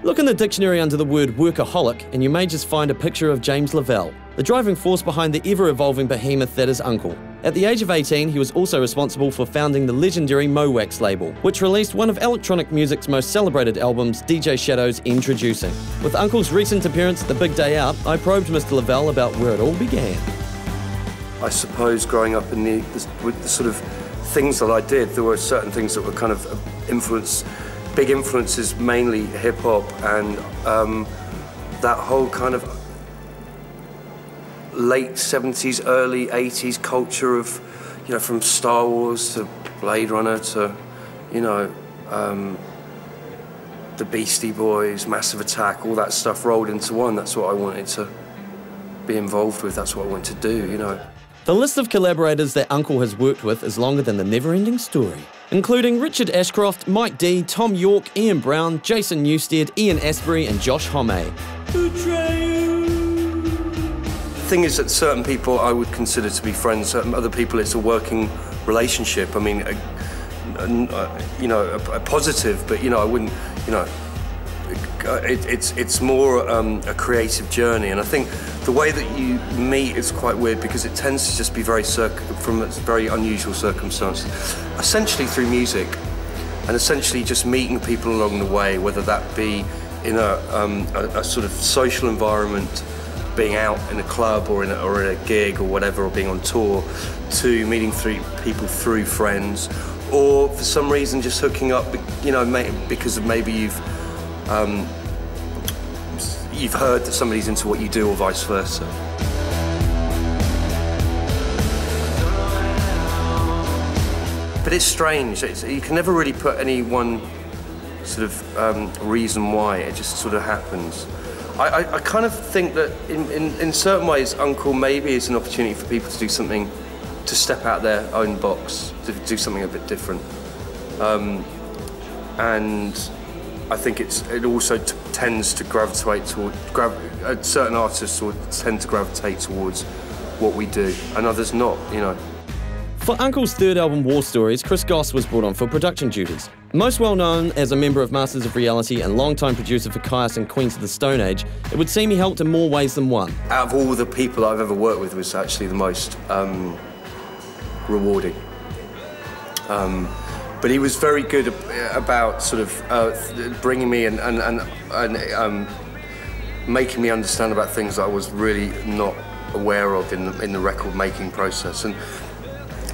Look in the dictionary under the word workaholic and you may just find a picture of James Lavelle, the driving force behind the ever-evolving behemoth that is Unkle. At the age of 18, he was also responsible for founding the legendary Mowax label, which released one of electronic music's most celebrated albums, DJ Shadow's Introducing. With Unkle's recent appearance at the Big Day Out, I probed Mr. Lavelle about where it all began. I suppose growing up with the sort of things that I did, there were certain things that were kind of big influences, mainly hip-hop and that whole kind of late 70s, early 80s culture of, you know, from Star Wars to Blade Runner to, you know, the Beastie Boys, Massive Attack, all that stuff rolled into one. That's what I wanted to be involved with, that's what I wanted to do, you know. The list of collaborators that Unkle has worked with is longer than the never-ending story, including Richard Ashcroft, Mike D, Tom York, Ian Brown, Jason Newsted, Ian Astbury and Josh Homme. The thing is that certain people I would consider to be friends, certain other people it's a working relationship. I mean, you know, a positive, but you know, I wouldn't, you know, it's more a creative journey, and I think the way that you meet is quite weird because it tends to just be from very unusual circumstances, essentially through music, and essentially just meeting people along the way, whether that be in a sort of social environment, being out in a club or in a gig or whatever, or being on tour, to meeting people through friends, or for some reason just hooking up, you know, because of maybe you've heard that somebody's into what you do or vice versa. But it's strange, you can never really put any one sort of reason why, it just sort of happens. I kind of think that in certain ways Unkle maybe is an opportunity for people to do something, to step out their own box, to do something a bit different. And I think it also tends to gravitate toward, certain artists tend to gravitate towards what we do, and others not, you know. For Unkle's third album, War Stories, Chris Goss was brought on for production duties. Most well known as a member of Masters of Reality and longtime producer for Caius and Queens of the Stone Age, it would seem he helped in more ways than one. Out of all the people I've ever worked with, was actually the most rewarding. But he was very good about sort of bringing me and making me understand about things that I was really not aware of in the record making process. And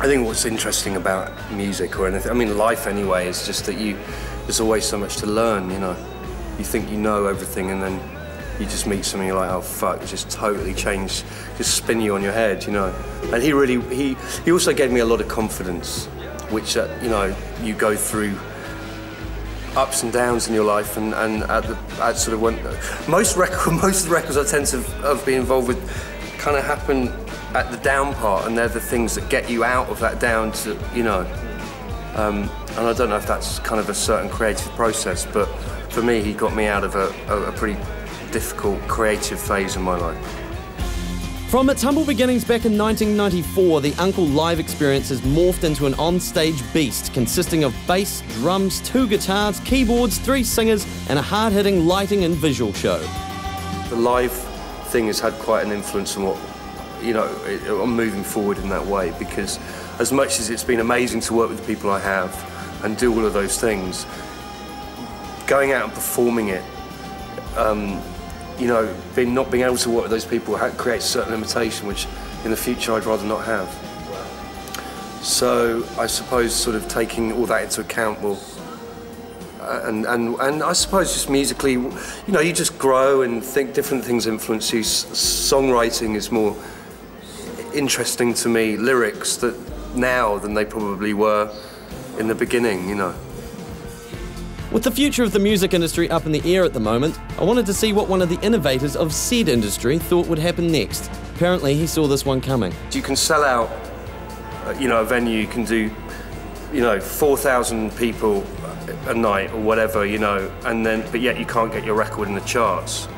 I think what's interesting about music or anything, I mean life anyway, is just that there's always so much to learn, you know. You think you know everything and then you just meet something, you're like, oh fuck, it just totally changed, just spin you on your head, you know. And he also gave me a lot of confidence, which, you know, you go through ups and downs in your life, and at sort of when most of the records I tend to have been involved with kind of happen at the down part, and they're the things that get you out of that down to, you know. And I don't know if that's kind of a certain creative process, but for me, he got me out of a pretty difficult creative phase in my life. From its humble beginnings back in 1994, the Unkle live experience has morphed into an on-stage beast consisting of bass, drums, 2 guitars, keyboards, 3 singers, and a hard-hitting lighting and visual show. The live thing has had quite an influence on what, you know, on moving forward in that way, because as much as it's been amazing to work with the people I have and do all of those things, going out and performing it, you know, not being able to work with those people creates a certain limitation, which in the future I'd rather not have. So I suppose sort of taking all that into account will, and I suppose just musically, you know, you just grow and think different things influence you. Songwriting is more interesting to me, lyrics that now than they probably were in the beginning, you know. With the future of the music industry up in the air at the moment, I wanted to see what one of the innovators of said industry thought would happen next. Apparently, he saw this one coming. You can sell out, you know, a venue, you can do, you know, 4,000 people a night or whatever, you know, but yet you can't get your record in the charts.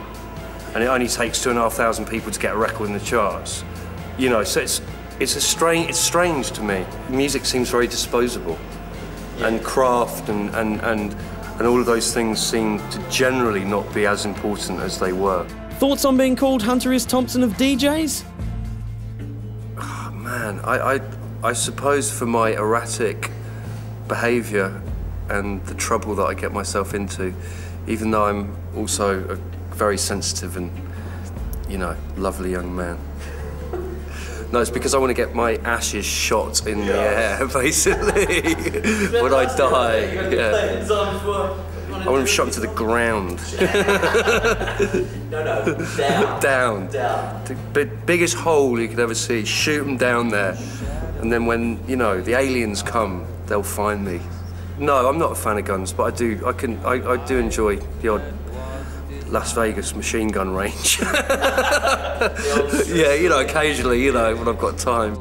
And it only takes 2,500 people to get a record in the charts. You know, so it's strange to me. Music seems very disposable. And craft and and all of those things seem to generally not be as important as they were. Thoughts on being called Hunter S Thompson of DJs? Oh, man, I suppose for my erratic behaviour and the trouble that I get myself into, even though I'm also a very sensitive and, you know, lovely young man. No, it's because I want to get my ashes shot in the air, basically, when I die. Yeah. I want them shot to the ground. No, down. The biggest hole you could ever see, shoot them down there. And then when, you know, the aliens come, they'll find me. No, I'm not a fan of guns, but I do enjoy the odd Las Vegas machine gun range. Yeah, you know, occasionally, you know, when I've got time.